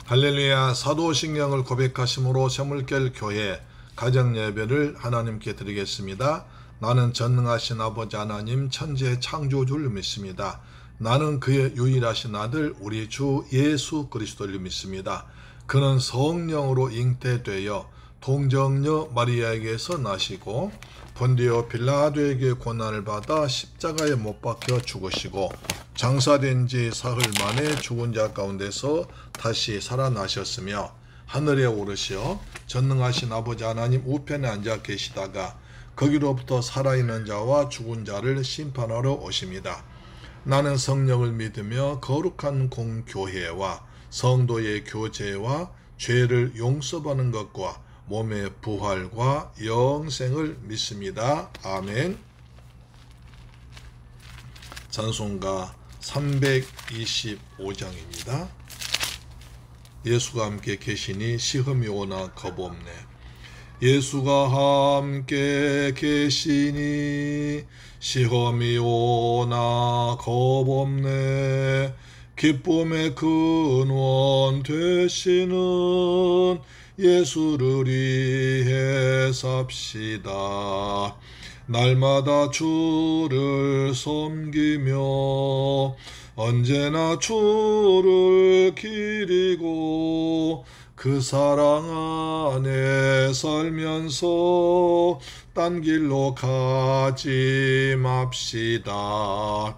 할렐루야. 사도신경을 고백하심으로 새물결 교회 가정예배를 하나님께 드리겠습니다. 나는 전능하신 아버지 하나님 천지의 창조주를 믿습니다. 나는 그의 유일하신 아들 우리 주 예수 그리스도를 믿습니다. 그는 성령으로 잉태되어 동정녀 마리아에게서 나시고 본디오 빌라도에게 고난을 받아 십자가에 못 박혀 죽으시고 장사된 지 사흘 만에 죽은 자 가운데서 다시 살아나셨으며 하늘에 오르시어 전능하신 아버지 하나님 우편에 앉아 계시다가 거기로부터 살아있는 자와 죽은 자를 심판하러 오십니다. 나는 성령을 믿으며 거룩한 공교회와 성도의 교제와 죄를 용서받는 것과 몸의 부활과 영생을 믿습니다. 아멘. 찬송가 325장입니다. 예수가 함께 계시니 시험이 오나 겁없네. 예수가 함께 계시니 시험이 오나 겁없네. 기쁨의 근원 되시는 예수를 위해 삽시다. 날마다 주를 섬기며 언제나 주를 기리고 그 사랑 안에 살면서 딴 길로 가지 맙시다.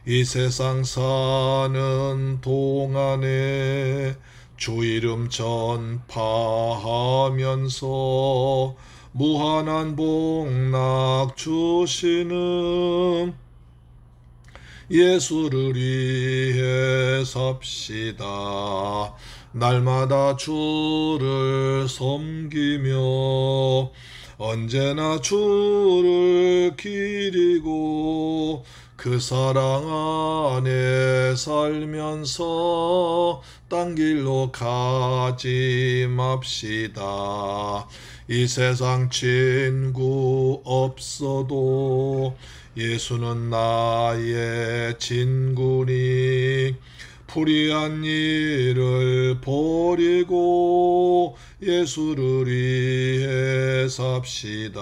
이 세상 사는 동안에 주 이름 전파하면서 무한한 복락 주시는 예수를 위해 삽시다. 날마다 주를 섬기며 언제나 주를 기리고 그 사랑 안에 살면서 딴 길로 가지 맙시다. 이 세상 친구 없어도 예수는 나의 친구니 불의한 일을 버리고 예수를 위해 삽시다.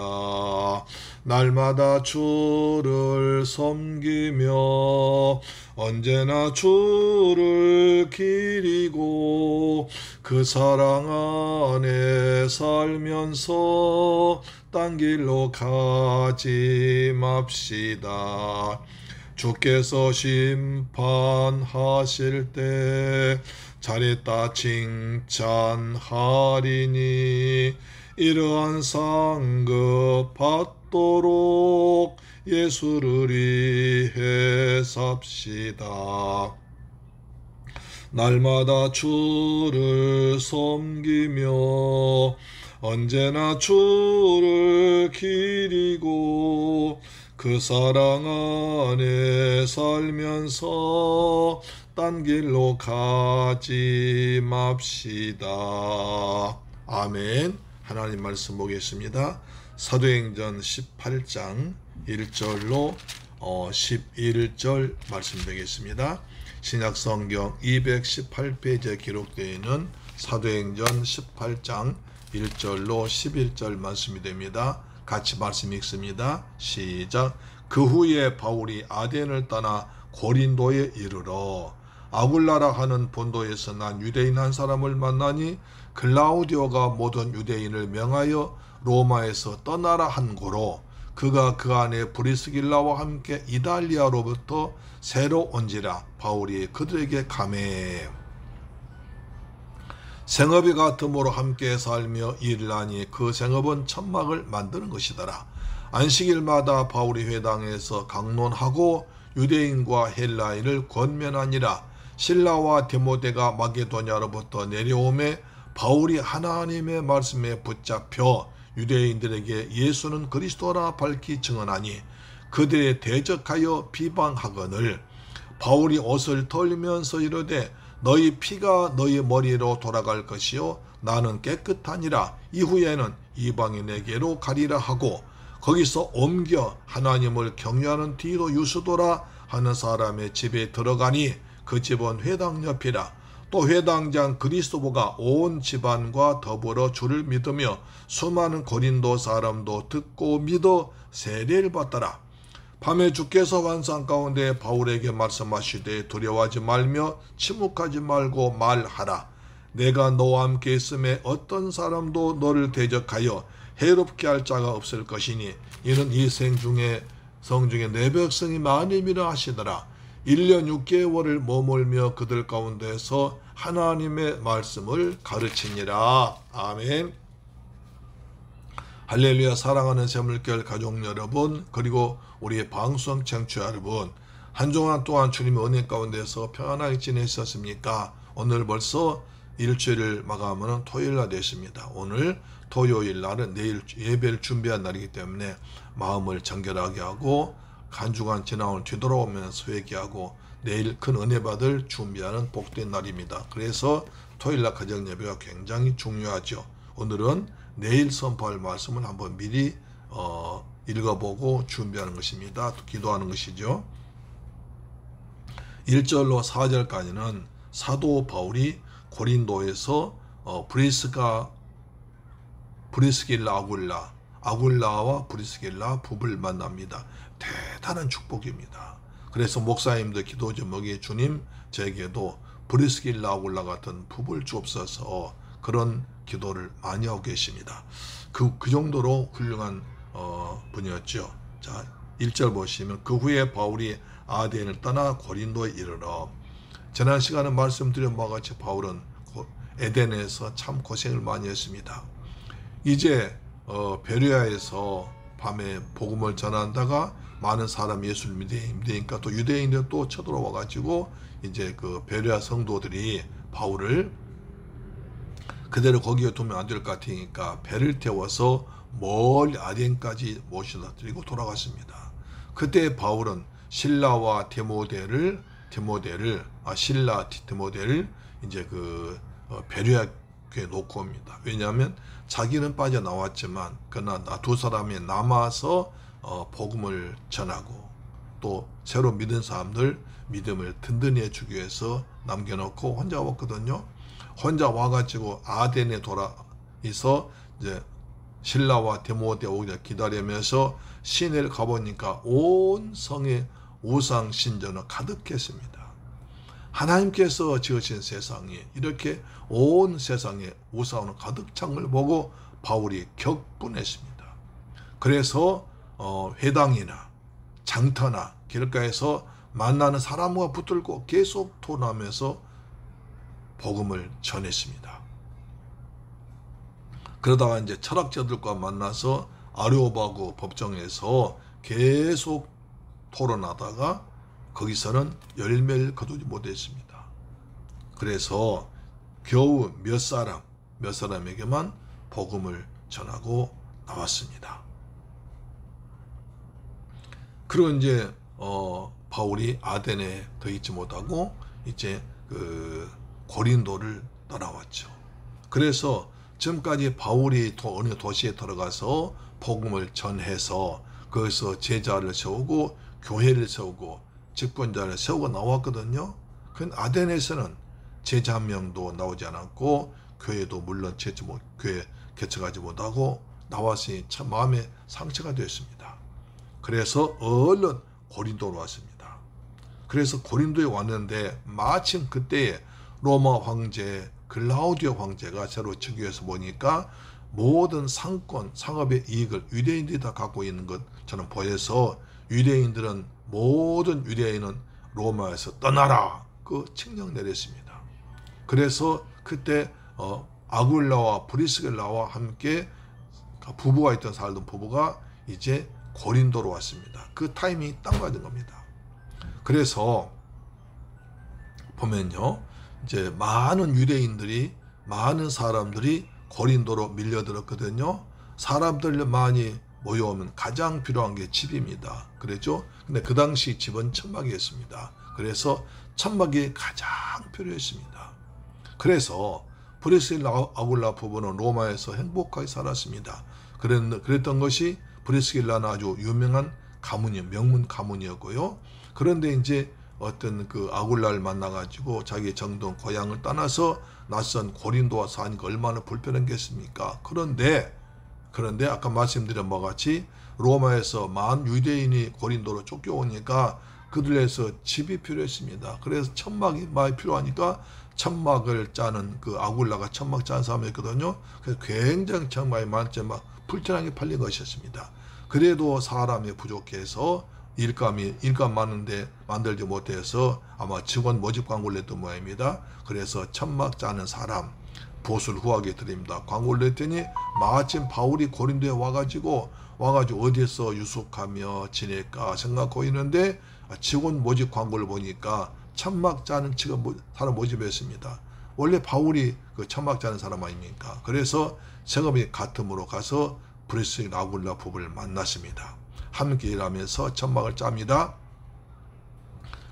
날마다 주를 섬기며 언제나 주를 기리고 그 사랑 안에 살면서 딴 길로 가지 맙시다. 주께서 심판하실 때 잘했다 칭찬하리니 이러한 상급 받도록 예수를 위해 삽시다. 날마다 주를 섬기며 언제나 주를 기리고 그 사랑 안에 살면서 딴 길로 가지 맙시다. 아멘. 하나님 말씀 보겠습니다. 사도행전 18장 1절로 11절 말씀 되겠습니다. 신약성경 218페이지에 기록되어 있는 사도행전 18장 1절로 11절 말씀이 됩니다. 같이 말씀 읽습니다. 시작. 그 후에 바울이 아덴을 떠나 고린도에 이르러 아굴라라 하는 본도에서 난 유대인 한 사람을 만나니 글라우디오가 모든 유대인을 명하여 로마에서 떠나라 한 고로 그가 그 안에 브리스길라와 함께 이달리아로부터 새로 온지라 바울이 그들에게 가매 생업이 같음으로 함께 살며 일을 하니 그 생업은 천막을 만드는 것이더라. 안식일마다 바울이 회당에서 강론하고 유대인과 헬라인을 권면하니라. 실라와 디모데가 마게도냐로부터 내려오매 바울이 하나님의 말씀에 붙잡혀 유대인들에게 예수는 그리스도라 밝히 증언하니 그들에 대적하여 비방하거늘 바울이 옷을 털면서 이르되 너희 피가 너희 머리로 돌아갈 것이요 나는 깨끗하니라. 이후에는 이방인에게로 가리라 하고 거기서 옮겨 하나님을 경외하는 디도 유스도라 하는 사람의 집에 들어가니 그 집은 회당 옆이라. 또 회당장 그리스도보가 온 집안과 더불어 주를 믿으며 수많은 고린도 사람도 듣고 믿어 세례를 받더라. 밤에 주께서 환상 가운데 바울에게 말씀하시되 두려워하지 말며 침묵하지 말고 말하라. 내가 너와 함께 있음에 어떤 사람도 너를 대적하여 해롭게 할 자가 없을 것이니 이는 이 성중에 내 백성이 많음이라 하시더라. 1년 6개월을 머물며 그들 가운데서 하나님의 말씀을 가르치니라. 아멘. 할렐루야. 사랑하는 새물결 가족 여러분, 그리고 우리의 방송 청취자 여러분, 한 주간 동안 주님의 은혜 가운데서 평안하게 지내셨습니까? 오늘 벌써 일주일을 마감하는 토요일날 됐습니다. 오늘 토요일 날은 내일 예배를 준비한 날이기 때문에 마음을 정결하게 하고 한 주간 지나온 뒤돌아오면서 회개하고 내일 큰 은혜 받을 준비하는 복된 날입니다. 그래서 토요일날 가정 예배가 굉장히 중요하죠. 오늘은 내일 선포할 말씀을 한번 미리 읽어보고 준비하는 것입니다. 기도하는 것이죠. 1절로 4절까지는 사도 바울이 고린도에서 브리스길라 아굴라와 브리스길라 부부를 만납니다. 대단한 축복입니다. 그래서 목사님들 기도 제목이 주님 저에게도 브리스길라 아굴라 같은 부부를 주옵소서, 그런 기도를 많이 하고 계십니다. 그 정도로 훌륭한 분이었죠. 자, 1절 보시면 그 후에 바울이 아덴을 떠나 고린도에 이르러, 지난 시간에 말씀드린 바와 같이 바울은 에덴에서 참 고생을 많이 했습니다. 이제 베레아에서 밤에 복음을 전한다가 많은 사람이 예수를 믿으니까 또 유대인들 또 쳐들어와 가지고 이제 그 베레아 성도들이 바울을 그대로 거기에 두면 안 될 것 같으니까 배를 태워서 멀리 아덴까지 모셔다 드리고 돌아갔습니다. 그때 바울은 신라와 디모데를 이제 그 베레아 교회에 놓고 옵니다. 왜냐하면 자기는 빠져나왔지만 그러나 두 사람이 남아서 복음을 전하고 또 새로 믿은 사람들 믿음을 든든히 해주기 위해서 남겨놓고 혼자 왔거든요. 혼자 와가지고 아덴에 돌아서 이제 신라와 디모데 오기를 기다리면서 시내를 가보니까 온 성에 우상 신전은 가득했습니다. 하나님께서 지으신 세상이 이렇게 온 세상에 우상으로 가득 찬 걸 보고 바울이 격분했습니다. 그래서 회당이나 장터나 길가에서 만나는 사람과 붙들고 계속 토론하면서 복음을 전했습니다. 그러다가 이제 철학자들과 만나서 아레오바고 법정에서 계속 토론하다가 거기서는 열매를 거두지 못했습니다. 그래서 겨우 몇 사람에게만 복음을 전하고 나왔습니다. 그리고 이제 바울이 아덴에 더 있지 못하고 이제 그 고린도를 떠나왔죠. 그래서 지금까지 바울이 어느 도시에 들어가서 복음을 전해서 거기서 제자를 세우고 교회를 세우고 집권자를 세우고 나왔거든요. 그 아덴에서는 제자 한 명도 나오지 않았고 교회도 물론 교회 개척하지 못하고 나왔으니 참 마음에 상처가 되었습니다. 그래서 얼른 고린도로 왔습니다. 그래서 고린도에 왔는데 마침 그때에 로마 황제 글라우디오 황제가 새로 즉위해서 보니까 모든 상권, 상업의 이익을 유대인들이 다 갖고 있는 것 저는 보여서 모든 유대인은 로마에서 떠나라 그 칙령 내렸습니다. 그래서 그때 아굴라와 브리스길라와 함께 부부가 있던 살던 부부가 이제 고린도로 왔습니다. 그 타이밍이 딱 맞은 겁니다. 그래서 보면요, 이제 많은 사람들이 고린도로 밀려들었거든요. 사람들 많이 모여오면 가장 필요한 게 집입니다. 그랬죠? 근데 그 당시 집은 천막이었습니다. 그래서 천막이 가장 필요했습니다. 그래서 브리스길라 아굴라 부부는 로마에서 행복하게 살았습니다. 그랬던 것이 브리스길라는 아주 유명한 가문이요, 명문 가문이었고요. 그런데 이제 어떤 그 아굴라를 만나가지고 자기 정동 고향을 떠나서 낯선 고린도와 사니까 얼마나 불편했겠습니까? 그런데 아까 말씀드린 바와 같이 로마에서 만 유대인이 고린도로 쫓겨오니까 그들에서 집이 필요했습니다. 그래서 천막이 많이 필요하니까 천막을 짜는 그 아굴라가 천막 짜는 사람이었거든요. 그래서 굉장히 천막이 많지 막 불편하게 팔린 것이었습니다. 그래도 사람이 부족해서 일감 많은데 만들지 못해서 아마 직원 모집 광고를 냈던 모양입니다. 그래서 천막 짜는 사람 보수를 구하게 드립니다. 광고를 냈더니 마침 바울이 고린도에 와가지고 어디서 유숙하며 지낼까 생각하고 있는데 직원 모집 광고를 보니까 천막 짜는 사람 모집했습니다. 원래 바울이 그 천막 짜는 사람 아닙니까? 그래서 생업이 같음으로 가서 브리스길 아굴라 부부를 만났습니다. 함께 일하면서 천막을 짭니다.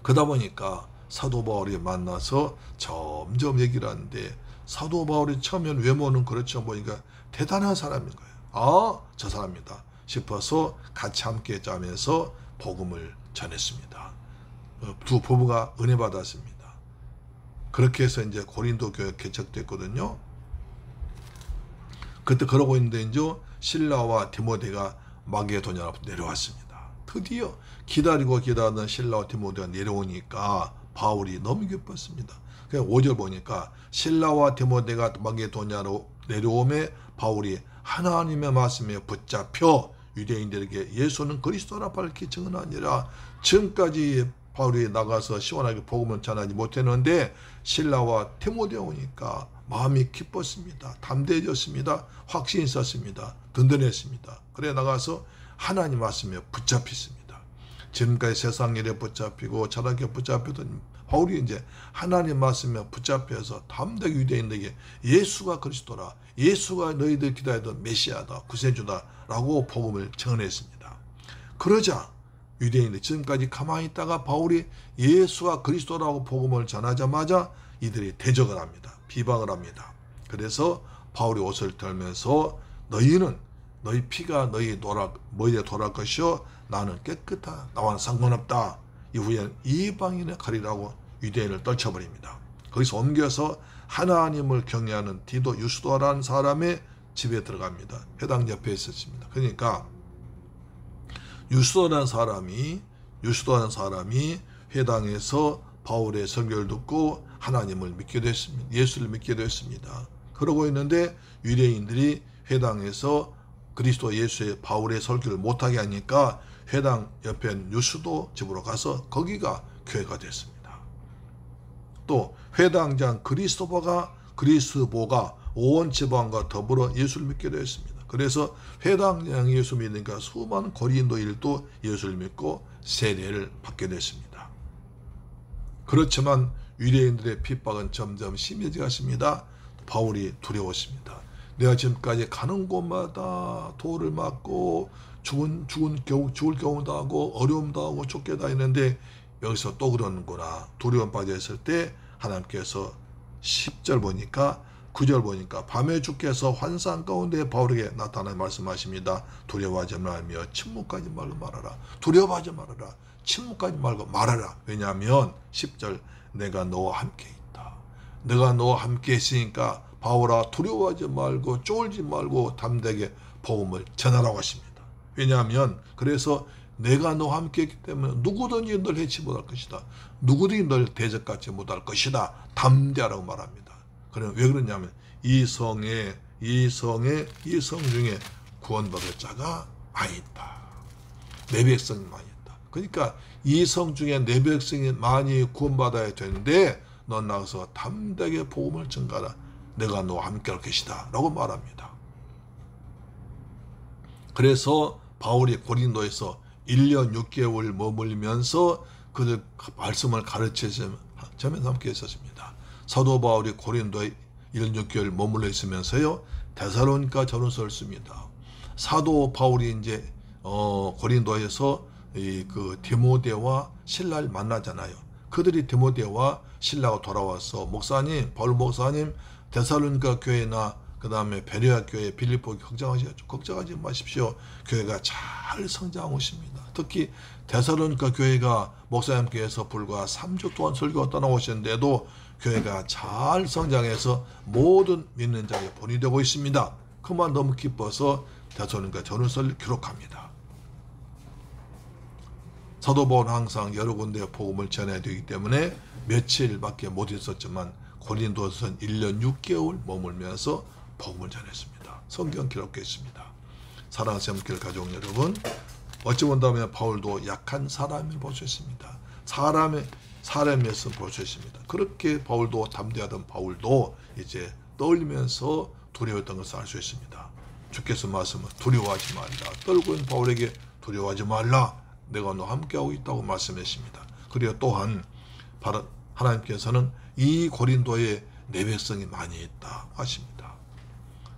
그러다 보니까 사도 바울이 만나서 점점 얘기를 하는데 사도 바울이 처음엔 외모는 그렇죠. 보니까 대단한 사람인 거예요. 저 사람이다 싶어서 같이 함께 짜면서 복음을 전했습니다. 두 부부가 은혜 받았습니다. 그렇게 해서 이제 고린도 교회 개척됐거든요. 그때 그러고 있는데 이제 실라와 디모데가 마게도냐로 내려왔습니다. 드디어 기다리던 실라와 디모데가 내려오니까 바울이 너무 기뻤습니다. 그냥 5절 보니까 실라와 디모데가 마게도냐로 내려오매 바울이 하나님의 말씀에 붙잡혀 유대인들에게 예수는 그리스도라 밝히 증언하니라. 지금까지 바울이 나가서 시원하게 복음을 전하지 못했는데 신라와 디모데 오니까 마음이 기뻤습니다. 담대해졌습니다. 확신이 있었습니다. 든든했습니다. 그래 나가서 하나님 말씀에 붙잡혔습니다. 지금까지 세상 일에 붙잡히고 철학에 붙잡히던 바울이 이제 하나님 말씀에 붙잡혀서 담대하게 유대인들에게 예수가 그리스도라, 예수가 너희들 기다리던 메시아다, 구세주다 라고 복음을 전했습니다. 그러자 유대인들 지금까지 가만히 있다가 바울이 예수가 그리스도라고 복음을 전하자마자 이들이 대적을 합니다. 비방을 합니다. 그래서 바울이 옷을 털면서 너희 피가 너희 머리에 돌아갈 것이요 나는 깨끗하다. 나와는 상관없다. 이후에는 이방인의 가리라고 유대인을 떨쳐버립니다. 거기서 옮겨서 하나님을 경외하는 디도 유스도라는 사람의 집에 들어갑니다. 회당 옆에 있었습니다. 그러니까 유스도라는 사람이 회당에서 바울의 설교를 듣고 하나님을 믿게 됐습니다. 예수를 믿게 됐습니다. 그러고 있는데 유대인들이 회당에서 그리스도 예수의 바울의 설교를 못하게 하니까 회당 옆에 유스도 집으로 가서 거기가 교회가 됐습니다. 또 회당장 그리스도보가 온 지방과 더불어 예수를 믿게 되었습니다. 그래서 회당장 예수 믿으니까 수많은 고린도인들도 예수를 믿고 세례를 받게 됐습니다. 그렇지만 유대인들의 핍박은 점점 심해지었습니다. 바울이 두려웠습니다. 내가 지금까지 가는 곳마다 돌을 맞고 죽을 경우도 하고 어려움도 하고 쫓겨다니는데 여기서 또 그러는구나. 두려움 빠져있을 때 하나님께서 10절 보니까 9절 보니까 밤에 주께서 환상 가운데 바울에게 나타나 말씀하십니다. 두려워하지 말며 침묵하지 말고 말하라. 두려워하지 말아라. 침묵하지 말고 말하라. 왜냐하면 10절 내가 너와 함께 있다. 내가 너와 함께 있으니까 바울아 두려워하지 말고 쫄지 말고 담대하게 복음을 전하라고 하십니다. 왜냐하면 그래서 내가 너와 함께 있기 때문에 누구든지 널 해치 못할 것이다. 누구든지 널 대적받지 못할 것이다. 담대하라고 말합니다. 그럼 왜 그러냐면 이 성 중에 구원받을 자가 많이 있다. 내 백성이 많이 있다. 그러니까 이 성 중에 내 백성이 많이 구원받아야 되는데 넌 나가서 담대하게 복음을 전가하라. 내가 너와 함께 할 것이다 라고 말합니다. 그래서 바울이 고린도에서 1년 6개월 머물면서 그들 말씀을 가르치면서 함께 있었습니다. 사도 바울이 고린도에 1년 6개월 머물러 있으면서요 데살로니가 전후서를 씁니다. 사도 바울이 이제 고린도에서 그 디모데와 신라를 만나잖아요. 그들이 디모데와 신라가 돌아와서 바울 목사님 데살로니가 교회나 그 다음에 베레아 교회 빌립보 걱정하지 마십시오. 교회가 잘 성장하고 있습니다. 특히 데살로니가 교회가 목사님께서 불과 3주 동안 설교가 떠나오셨는데도 교회가 잘 성장해서 모든 믿는 자에게 본이 되고 있습니다. 그만 너무 기뻐서 데살로니가 전후서를 기록합니다. 사도 바울은 항상 여러 군데 복음을 전해야 되기 때문에 며칠밖에 못 있었지만 고린도서는 1년 6개월 머물면서 복음을 전했습니다. 성경 기록했습니다. 사랑하는 샘길 가족 여러분, 어찌 본다면 바울도 약한 사람을 볼 수 있습니다. 사람이었으면 볼 수 있습니다. 그렇게 바울도 담대하던 바울도 이제 떨면서 두려웠던 것을 알 수 있습니다. 주께서 말씀은 두려워하지 말라. 떨고 있는 바울에게 두려워하지 말라. 내가 너와 함께하고 있다고 말씀하십니다. 그리고 또한 하나님께서는 이 고린도에 내 백성이 많이 있다 하십니다.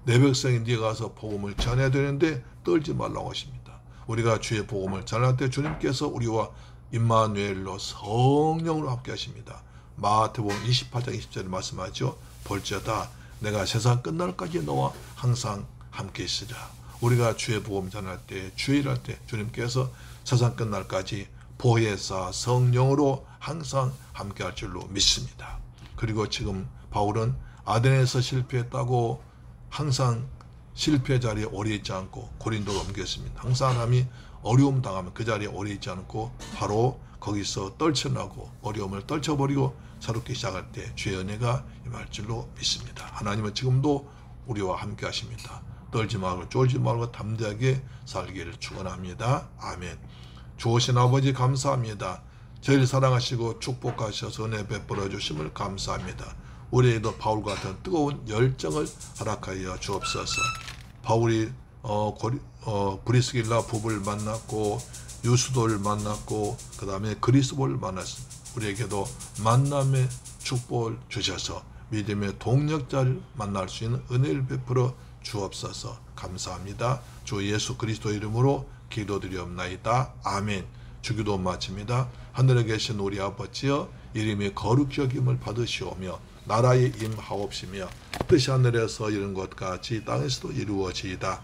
내 백성이 네가 가서 복음을 전해야 되는데 떨지 말라고 하십니다. 우리가 주의 복음을 전할 때 주님께서 우리와 임마누엘로 성령으로 함께 하십니다. 마태복음 28장 20절에 말씀하죠. 볼지어다 내가 세상 끝날까지 너와 항상 함께 있으리라. 우리가 주의 복음 전할 때 주일할 때 주님께서 세상 끝날까지 보혜사 성령으로 항상 함께 할 줄로 믿습니다. 그리고 지금 바울은 아덴에서 실패했다고 항상 실패 자리에 오래 있지 않고 고린도로 옮겼습니다. 항상 사람이 어려움 당하면 그 자리에 오래 있지 않고 바로 거기서 떨쳐나고 어려움을 떨쳐버리고 새롭게 시작할 때 주의 은혜가 임할 줄로 믿습니다. 하나님은 지금도 우리와 함께 하십니다. 떨지 말고 쫄지 말고 담대하게 살기를 축원합니다. 아멘. 주오신 아버지 감사합니다. 저희를 사랑하시고 축복하셔서 은혜 베풀어 주심을 감사합니다. 우리에게도 바울 같은 뜨거운 열정을 허락하여 주옵소서. 바울이 브리스길라 부부를 만났고 유스도를 만났고 그 다음에 그리스도를 만났습니다. 우리에게도 만남의 축복을 주셔서 믿음의 동력자를 만날 수 있는 은혜를 베풀어 주옵소서. 감사합니다. 주 예수 그리스도 이름으로 기도드리옵나이다. 아멘. 주기도 마칩니다. 하늘에 계신 우리 아버지여 이름이 거룩히 여김을 받으시오며 나라의 임하옵시며 뜻이 하늘에서 이룬 것 같이 땅에서도 이루어지이다.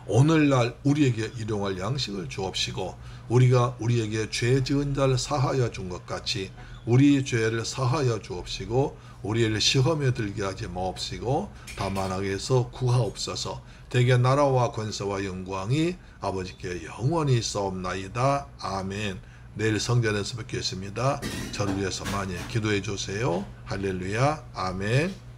오늘날 우리에게 일용할 양식을 주옵시고 우리가 우리에게 죄 지은 자를 사하여 준 것 같이 우리 죄를 사하여 주옵시고 우리를 시험에 들게 하지 마옵시고 다만 악에서 구하옵소서. 대개 나라와 권세와 영광이 아버지께 영원히 있사옵나이다. 아멘. 내일 성전에서 뵙겠습니다. 저를 위해서 많이 기도해 주세요. 할렐루야. 아멘.